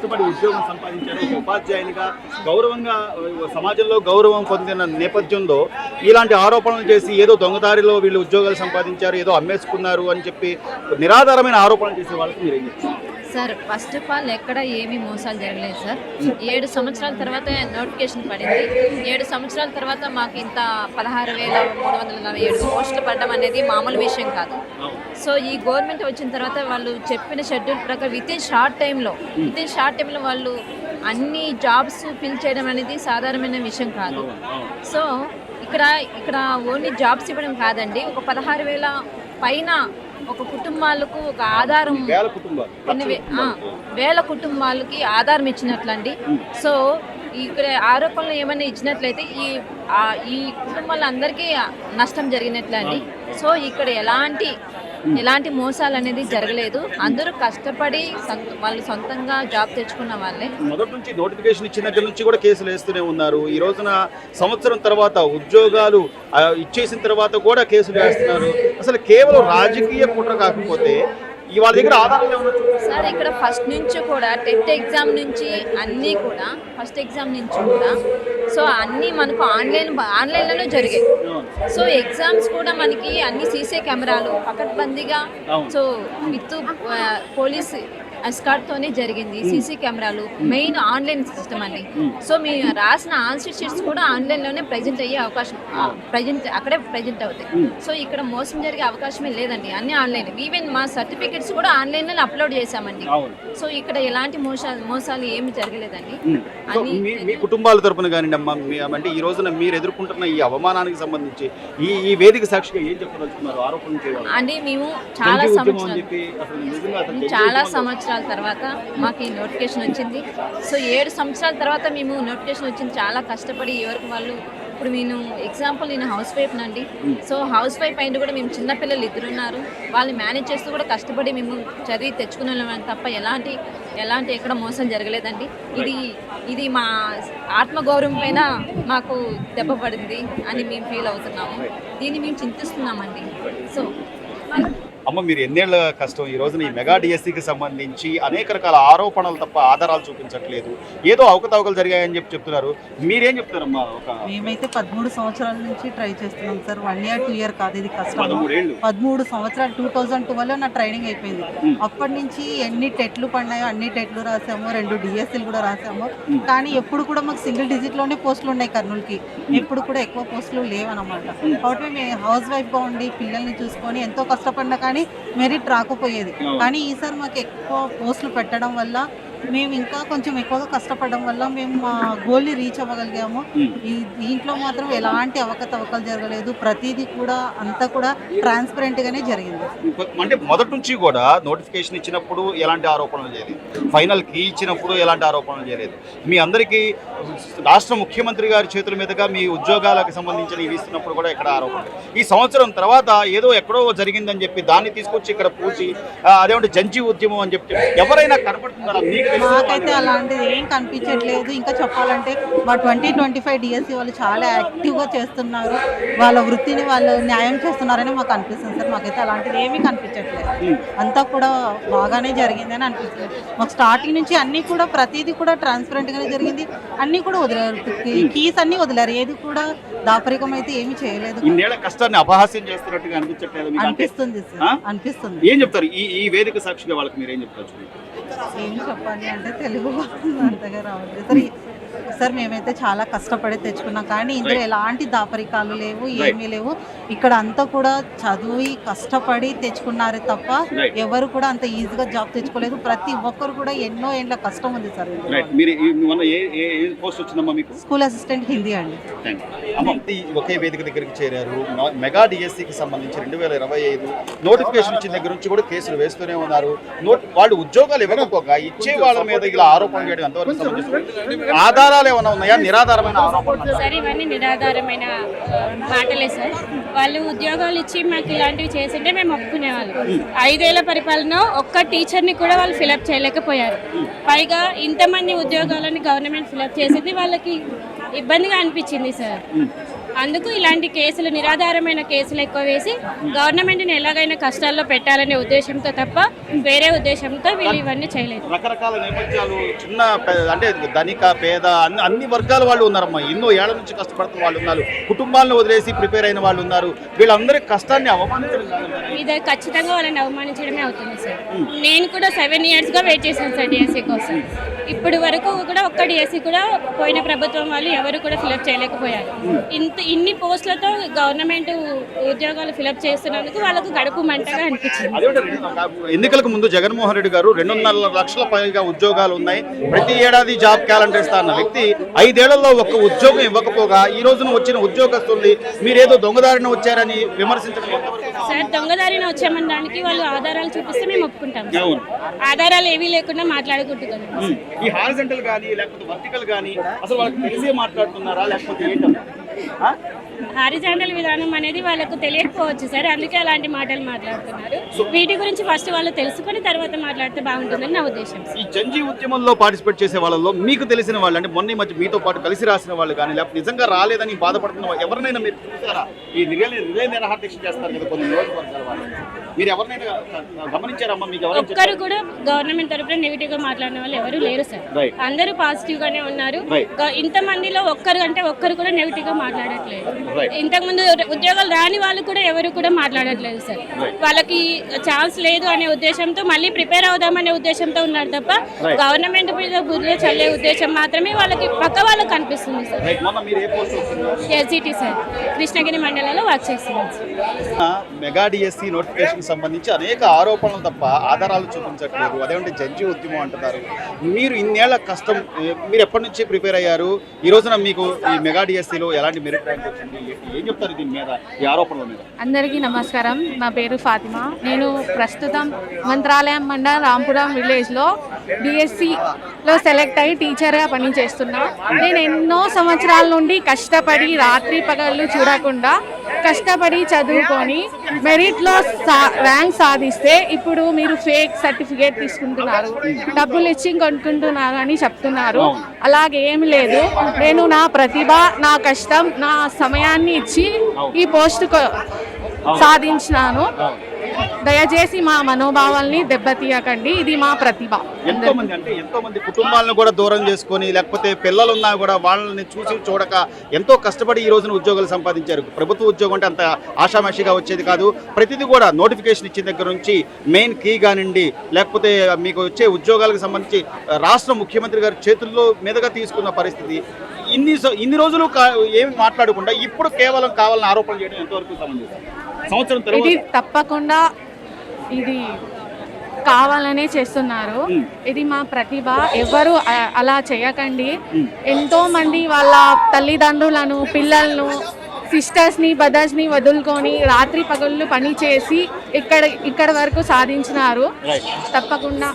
కష్టపడి ఉద్యోగం సంపాదించారు, ఒక ఉపాధ్యాయునిగా గౌరవంగా సమాజంలో గౌరవం పొందిన నేపథ్యంలో ఇలాంటి ఆరోపణలు చేసి ఏదో దొంగదారిలో వీళ్ళు ఉద్యోగాలు సంపాదించారు, ఏదో అమ్మేసుకున్నారు అని చెప్పి నిరాధారమైన ఆరోపణలు చేసే వాళ్ళకి మీరేం చెప్తారు? సార్ ఫస్ట్ ఆఫ్ ఆల్ ఎక్కడ ఏమీ మోసాలు జరగలేదు సార్. 7 సంవత్సరాల తర్వాత నోటిఫికేషన్ పడింది. 7 సంవత్సరాల తర్వాత మాకు ఇంత 16,347 పోస్టులు పడడం అనేది మామూలు విషయం కాదు. సో ఈ గవర్నమెంట్ వచ్చిన తర్వాత వాళ్ళు చెప్పిన షెడ్యూల్ ప్రకారం విత్ ఇన్ షార్ట్ టైంలో వాళ్ళు అన్ని జాబ్స్ ఫిల్ చేయడం అనేది సాధారణమైన విషయం కాదు. సో ఇక్కడ ఓన్లీ జాబ్స్ ఇవ్వడం కాదండి, ఒక 16,000 పైన ఒక కుటుంబాలకు ఒక ఆధారం, వేల కుటుంబాలకి ఆధారం ఇచ్చినట్లండి. సో ఇక్కడ ఆరోపణలు ఏమైనా ఇచ్చినట్లయితే ఈ కుటుంబాలందరికీ నష్టం జరిగినట్లండి. సో ఇక్కడ ఎలాంటి మోసాలు అనేది జరగలేదు. అందరూ కష్టపడి వాళ్ళు సొంతంగా జాబ్ తెచ్చుకున్న వాళ్ళే. మొదటి నుంచి నోటిఫికేషన్ ఇచ్చిన దగ్గర నుంచి కూడా కేసులు వేస్తూనే ఉన్నారు. ఈ రోజున సంవత్సరం తర్వాత ఉద్యోగాలు ఇచ్చేసిన తర్వాత కూడా కేసులు వేస్తున్నారు. అసలు కేవలం రాజకీయ కుట్ర కాకపోతే వాళ్ళ దగ్గర ఆధారాలు ఏమన్నా సార్? ఇక్కడ ఫస్ట్ నుంచి కూడా టెట్ ఎగ్జామ్ నుంచి అన్నీ కూడా సో అన్నీ మనకు ఆన్లైన్లోనే జరిగాయి. సో ఎగ్జామ్స్ కూడా మనకి అన్ని సీసీ కెమెరాలు పకడ్బందీగా, సో విత్ పోలీస్ ఎస్కార్ట్తోనే జరిగింది. సీసీ కెమెరాలు, మెయిన్ ఆన్లైన్ సిస్టమ్ అండి. సో మేము రాసిన ఆన్సర్ షీట్స్ కూడా ఆన్లైన్లోనే ప్రజెంట్ అయ్యే అవకాశం, అక్కడే ప్రజెంట్ అవుతాయి. సో ఇక్కడ మోసం జరిగే అవకాశమే లేదండి, అన్ని ఆన్లైన్. ఈవెన్ మా సర్టిఫికెట్స్ కూడా ఆన్లైన్లో అప్లోడ్ చేశామండి. సో ఇక్కడ ఎలాంటి మోసాలు ఏమి జరగలేదండి. మీ కుటుంబాల తరపున కానీ అమ్మా, అంటే ఈ రోజున మీరు ఎదుర్కొంటున్న ఈ అవమానానికి సంబంధించి ఈ వేదిక సాక్షిగా ఏం చెప్పదలుచుకున్నారు? ఆరోపణలు చేయాలి అంటే మేము చాలా సంవత్సరాల తర్వాత మాకు ఈ నోటిఫికేషన్ వచ్చింది. సో 7 సంవత్సరాల తర్వాత మేము నోటిఫికేషన్ వచ్చింది. చాలా కష్టపడి ఎవరికి వాళ్ళు, ఇప్పుడు నేను ఎగ్జాంపుల్ నేను హౌస్ వైఫ్ నండి. సో హౌస్ వైఫ్ అయిన కూడా మేము చిన్నపిల్లలు 2 ఉన్నారు, వాళ్ళు మేనేజ్ చేస్తూ కూడా కష్టపడి మేము చదివి తెచ్చుకున్నాం తప్ప ఎలాంటి ఎక్కడ మోసం జరగలేదండి. ఇది మా ఆత్మగౌరవం పైన మాకు దెబ్బ పడింది అని మేము ఫీల్ అవుతున్నాము. దీన్ని మేము చింతిస్తున్నామండి. సో అమ్మ, మీరు ఎన్నేళ్ల కష్టం ఈ రోజున ఈ మెగా డిఎస్సికి సంబంధించి అనేక రకాల ఆరోపణలు తప్ప ఆధారాలు చూపించట్లేదు, ఏదో అవకతవకలు జరిగాయని చెప్తున్నారు. మీరేం చెప్తారమ్మా? మేమైతే 13 సంవత్సరాల నుంచి ట్రై చేస్తున్నాం సార్. 1 year 2 year కాదు, ఇది కష్టం. 13 సంవత్సరాలు 2012లో నా ట్రైనింగ్ అయిపోయింది. అప్పటి నుంచి ఎన్ని టెట్లు పడినాయో అన్ని టెట్లు రాసాము, 2 డిఎస్సీలు కూడా రాసాము. కానీ ఎప్పుడు కూడా మాకు సింగిల్ డిజిట్లోనే పోస్టులు ఉన్నాయి కర్నూలుకి, ఎప్పుడు కూడా ఎక్కువ పోస్టులు లేవన్నమాట. కాబట్టి మేము హౌస్ వైఫ్గా ఉండి పిల్లల్ని చూసుకొని ఎంతో కష్టపడినా కానీ మెరిట్ రాకపోయేది. కానీ ఈసారి మాకు ఎక్కువ పోస్టులు పెట్టడం వల్ల, మేము ఇంకా కొంచెం ఎక్కువగా కష్టపడడం వల్ల మేము మా గోల్ని రీచ్ అవ్వగలిగాము. దీంట్లో మాత్రం ఎలాంటి అవకతవకలు జరగలేదు. ప్రతిదీ కూడా అంతా కూడా ట్రాన్స్పరెంట్గానే జరిగింది. అంటే మొదటి నుంచి కూడా నోటిఫికేషన్ ఇచ్చినప్పుడు ఎలాంటి ఆరోపణలు చేయలేదు, ఫైనల్ కీ ఇచ్చినప్పుడు ఎలాంటి ఆరోపణలు చేయలేదు. మీ అందరికీ రాష్ట్ర ముఖ్యమంత్రి గారి చేతుల మీదుగా మీ ఉద్యోగాలకు సంబంధించిన ఇవి ఇస్తున్నప్పుడు కూడా ఇక్కడ ఆరోపణలు. ఈ సంవత్సరం తర్వాత ఏదో ఎక్కడో జరిగిందని చెప్పి దాన్ని తీసుకొచ్చి ఇక్కడ పూచి అదేమంటే జంజీ ఉద్యమం అని చెప్పి ఎవరైనా కనపడుతున్నారా? మాకైతే అలాంటిది ఏం కనిపించట్లేదు. ఇంకా చెప్పాలంటే మా 2025 డిఎస్సి వాళ్ళు చాలా యాక్టివ్గా చేస్తున్నారు, వాళ్ళ వృత్తిని వాళ్ళు న్యాయం చేస్తున్నారని మాకు అనిపిస్తుంది సార్. మాకైతే అలాంటిది ఏమీ కనిపించట్లేదు, అంతా కూడా బాగానే జరిగిందని అనిపిస్తుంది మాకు. స్టార్టింగ్ నుంచి అన్నీ కూడా ప్రతిదీ కూడా ట్రాన్స్పరెంట్గానే జరిగింది. అన్నీ కూడా వదిలేరు, కీస్ అన్నీ వదిలేరు, ఏది కూడా దాపరికం అయితే ఏమీ చేయలేదు. కష్టాన్ని అపహాస్యం చేస్తున్నట్టుగా అనిపిస్తుంది సార్, అనిపిస్తుంది. ఏం చెప్తారు ఈ వేదిక సాక్షిగా వాళ్ళకి? మీరు ఏం చెప్తారు? ఏం చెప్పాలి అంటే తెలుగు అంతగా రావట్లేదు సార్. మేమైతే చాలా కష్టపడి తెచ్చుకున్నాం, కానీ ఇందులో ఎలాంటి దాపరికాలు లేవు, ఏమీ లేవు. ఇక్కడ అంతా కూడా చదివి కష్టపడి తెచ్చుకున్నారే తప్ప ఎవరు కూడా అంత ఈజీగా జాబ్ తెచ్చుకోలేదు. ప్రతి ఒక్కరు కూడా ఎన్నో ఏండ్ల కష్టం ఉంది సార్. స్కూల్ అసిస్టెంట్ హిందీ అండి. ఒకే వేదిక దగ్గరికి చేరారు. మెగా డిఎస్సికి సంబంధించి 2025 నోటిఫికేషన్ ఇచ్చిన దగ్గర నుంచి కూడా కేసులు వేస్తూనే ఉన్నారు. వాళ్ళు ఉద్యోగాలు ఇవ్వకపోగా ఇచ్చే వాళ్ళ మీద ఇలా ఆరోపణ చేయడం ఎంతవరకు సంబంధించి ఆధారాలు ఏమైనా ఉన్నాయా? నిరాధారమైన ఆరోపణలు సార్, ఇవన్నీ నిరాధారమైన మాటలే సార్. వాళ్ళు ఉద్యోగాలు ఇచ్చి మాకు ఇలాంటివి చేసింటే మేము ఒప్పుకునేవాళ్ళం. 5 ఏళ్ల పరిపాలన ఒక్క టీచర్ని కూడా వాళ్ళు ఫిలప్ చేయలేకపోయారు. పైగా ఇంతమంది ఉద్యోగాలని గవర్నమెంట్ ఫిలప్ చేసింది వాళ్ళకి ఇబ్బందిగా అనిపించింది సార్. అందుకు ఇలాంటి కేసులు, నిరాధారమైన కేసులు ఎక్కువ వేసి గవర్నమెంట్ని ఎలాగైనా కష్టాల్లో పెట్టాలనే ఉద్దేశంతో తప్ప వేరే ఉద్దేశంతో వీళ్ళు ఇవన్నీ చేయలేదు. రకరకాల నేపథ్యాలు, చిన్న అంటే ధనిక పేద అన్ని వర్గాల వాళ్ళు ఉన్నారమ్మా. ఎన్నో ఏళ్ల నుంచి కష్టపడుతున్న వాళ్ళు ఉన్నారు, కుటుంబాలను వదిలేసి ప్రిపేర్ అయిన వాళ్ళు ఉన్నారు. వీళ్ళందరి కష్టాన్ని అవమానించడం కాదు. ఇది ఖచ్చితంగా వాళ్ళని అవమానించడమే అవుతుంది సార్. నేను కూడా 7 yearsగా వెయిట్ చేశాను సార్ డిఎస్సి కోసం. ఇప్పుడు వరకు కూడా ఒక్క డిఎస్సి కూడా పోయిన ప్రభుత్వం వాళ్ళు ఎవరు కూడా ఫిలప్ చేయలేకపోయారు. ఇన్ని పోస్టులతో గవర్నమెంట్ ఉద్యోగాలు ఫిలప్ చేస్తున్నందుకు వాళ్ళకు గడుపు మంటగా అనిపించింది. ఎన్నికలకు ముందు జగన్మోహన్ రెడ్డి గారు 2.5 లక్షల పైగా ఉద్యోగాలు ఉన్నాయి, ప్రతి ఏడాది జాబ్ క్యాలెండర్ ఇస్తా అన్న వ్యక్తి 5 ఏళ్లలో ఒక్క ఉద్యోగం ఇవ్వకపోగా ఈ రోజున వచ్చిన ఉద్యోగస్తుల్ని మీరేదో దొంగదారిన వచ్చారని విమర్శించడం సార్. దొంగదారిన వచ్చామనడానికి వాళ్ళు ఆధారాలు చూపిస్తే మేము ఒప్పుకుంటాం. ఆధారాలు ఏవీ లేకుండా మాట్లాడుకుంటున్నాం. ఈ హారిజంటల్ గానీ లేకపోతే వర్టికల్ గానీ అసలు వాళ్ళకి తెలిసే మాట్లాడుతున్నారా లేకపోతే ఏంటన్నా? హారిజాంటల్ విధానం అనేది వాళ్ళకు తెలియకపోవచ్చు సార్, అందుకే అలాంటి మాటలు మాట్లాడుతున్నారు. వీటి గురించి ఫస్ట్ వాళ్ళు తెలుసుకొని తర్వాత మాట్లాడితే బాగుంటుందని నా ఉద్దేశం. ఈ జంజీ ఉద్యమంలో పార్టిసిపేట్ చేసే వాళ్ళలో మీకు తెలిసిన వాళ్ళు, అంటే మొన్న మధ్య మీతో పాటు కలిసి రాసిన వాళ్ళు కానీ లేకపోతే నిజంగా రాలేదని బాధపడుతున్న వాళ్ళు ఎవరినైనా మీరు చూసారా? ఈ రిలే నిరాహార దీక్ష చేస్తారు కదా కొన్ని నియోజకవర్గాల వాళ్ళు, మీరు ఎవరినైనా గమనించారమ్మా? మీకు ఒక్కరు కూడా గవర్నమెంట్ తరపున నెగిటివ్ గా మాట్లాడిన వాళ్ళు ఎవరు లేరు సార్. అందరూ పాజిటివ్ గానే ఉన్నారు. ఇంతమందిలో ఒక్కరు కూడా నెగిటివ్ గా మాట్లాడట్లేదు. ఇంతకు ముందు ఉద్యోగాలు రాని వాళ్ళు కూడా ఎవరు కూడా మాట్లాడట్లేదు సార్. వాళ్ళకి ఛాన్స్ లేదు అనే ఉద్దేశంతో మళ్ళీ ప్రిపేర్ అవుదామనే ఉద్దేశంతో ఉన్నారు తప్ప గవర్నమెంట్ మీద బుద్ధి చల్లే ఉద్దేశం మాత్రమే వాళ్ళకి వాళ్ళకి కనిపిస్తుంది సార్. ఎస్జిటి సార్, కృష్ణగిరి మండలంలో వర్క్ చేస్తున్నాం. మెగా డిఎస్సి నోటిఫికేషన్ సంబంధించి అనేక ఆరోపణలు తప్ప ఆధారాలు చూపించట్లేదు. అదేంటి జంజీ ఉద్యమం అంటున్నారు. మీరు ఇన్నేళ్ల కష్టం, మీరు ఎప్పటి నుంచి ప్రిపేర్ అయ్యారు? ఈ రోజున మీకు ఈ మెగా డిఎస్సిలో ఎలాంటి మెరిట్ ర్యాంక్ వచ్చింది? ఏం చెప్తారు దీని మీద, ఈ ఆరోపణల మీద? అందరికీ నమస్కారం. నా పేరు ఫాతిమా. నేను ప్రస్తుతం మంత్రాలయం మండలం రాంపురం విలేజ్లో డిఎస్సిలో సెలెక్ట్ అయ్యి టీచర్గా పనిచేస్తున్నా. నేను ఎన్నో సంవత్సరాల నుండి కష్టపడి రాత్రి పగళ్ళు చూడకుండా కష్టపడి చదువుకొని మెరిట్లో ర్యాంక్ సాధిస్తే ఇప్పుడు మీరు ఫేక్ సర్టిఫికేట్ తీసుకుంటున్నారు, డబ్బులు ఇచ్చి కొనుక్కుంటున్నారు అని చెప్తున్నారు. అలాగే ఏమి లేదు. నేను నా ప్రతిభ, నా కష్టం, నా సమయాన్ని ఇచ్చి ఈ పోస్ట్ సాధించినాను. దయచేసి మా మనోభావాల్ని దెబ్బతీయకండి. ఇది మా ప్రతిభ. ఎంతో మంది కుటుంబాలను కూడా దూరం చేసుకొని లేకపోతే పిల్లలున్నా కూడా వాళ్ళని చూసి చూడక ఎంతో కష్టపడి ఈ రోజున ఉద్యోగాలు సంపాదించారు. ప్రభుత్వ ఉద్యోగం అంటే అంత ఆషామాషిగా వచ్చేది కాదు. ప్రతిదీ కూడా నోటిఫికేషన్ ఇచ్చిన దగ్గర నుంచి మెయిన్ కీ కానివ్వండి, లేకపోతే మీకు వచ్చే ఉద్యోగాలకు సంబంధించి రాష్ట్ర ముఖ్యమంత్రి గారి చేతుల్లో మీదుగా తీసుకున్న పరిస్థితి. ఇన్ని రోజులు ఏమి మాట్లాడకుండా ఇప్పుడు కేవలం కావాలని ఆరోపణ చేయడం ఎంతవరకు సంబంధించి? సంవత్సరం తర్వాత ఇది తప్పకుండా ఇది కావాలనే చేస్తున్నారు. ఇది మా ప్రతిభ. ఎవరు అలా చేయకండి. ఎంతో మంది వాళ్ళ తల్లిదండ్రులను, పిల్లలను, సిస్టర్స్ని, బ్రదర్స్ని వదులుకొని రాత్రి పగళ్ళు పని చేసి ఇక్కడ వరకు సాధించినారు. తప్పకుండా